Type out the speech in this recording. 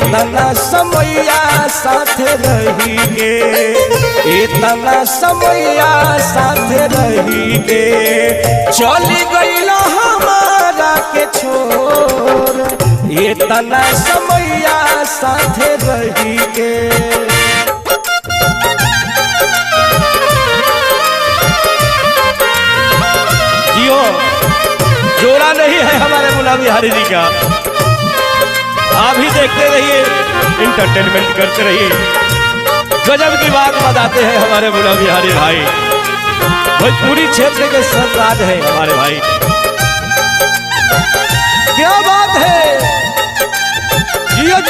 इतना समैया साथे रही के, इतना समैया साथे रही के, चली गईल हमारा के छोड़, इतना समैया साथे रही के। जियो जोड़ा नहीं है हमारे मुन्ना बिहारी जी का, आप भी देखते रहिए, इंटरटेनमेंट करते रहिए। गजब की बात बताते हैं हमारे मुन्ना बिहारी भाई, भोजपुरी क्षेत्र के सरताज है हमारे भाई। क्या बात है, जियो।